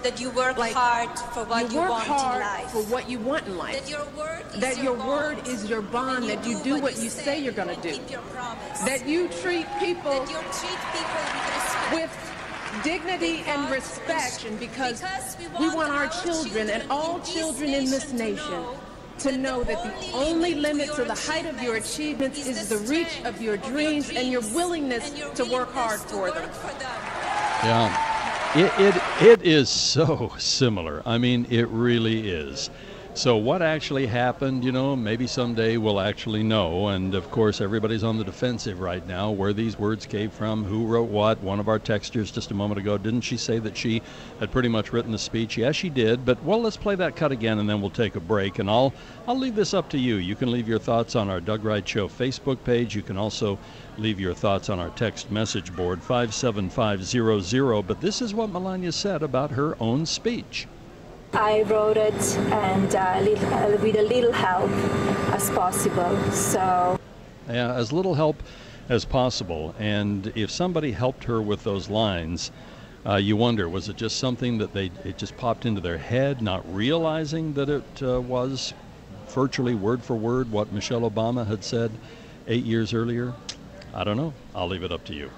That you work Like, hard for what you work want hard in life. for what you want in life. That your word is your bond. That you do what you say you're going to do. Keep your promise. That you treat people that you treat people with respect. with dignity and respect, and because we want our children and all children in this nation to know that the only limit to the height of your achievements is the reach of your dreams and your willingness to work hard for them. Yeah. It is so similar. I mean, it really is. So what actually happened, you know, maybe someday we'll actually know. And, of course, everybody's on the defensive right now, where these words came from, who wrote what. One of our texters just a moment ago, didn't she say that she had pretty much written the speech? Yes, she did. But, well, let's play that cut again, and then we'll take a break. And I'll leave this up to you. You can leave your thoughts on our Doug Wright Show Facebook page. You can also leave your thoughts on our text message board, 57500. But this is what Melania said about her own speech. I wrote it and with a little help as possible. So yeah, as little help as possible. And if somebody helped her with those lines, you wonder, was it just something that it just popped into their head, not realizing that it was virtually word for word what Michelle Obama had said 8 years earlier? I don't know. I'll leave it up to you.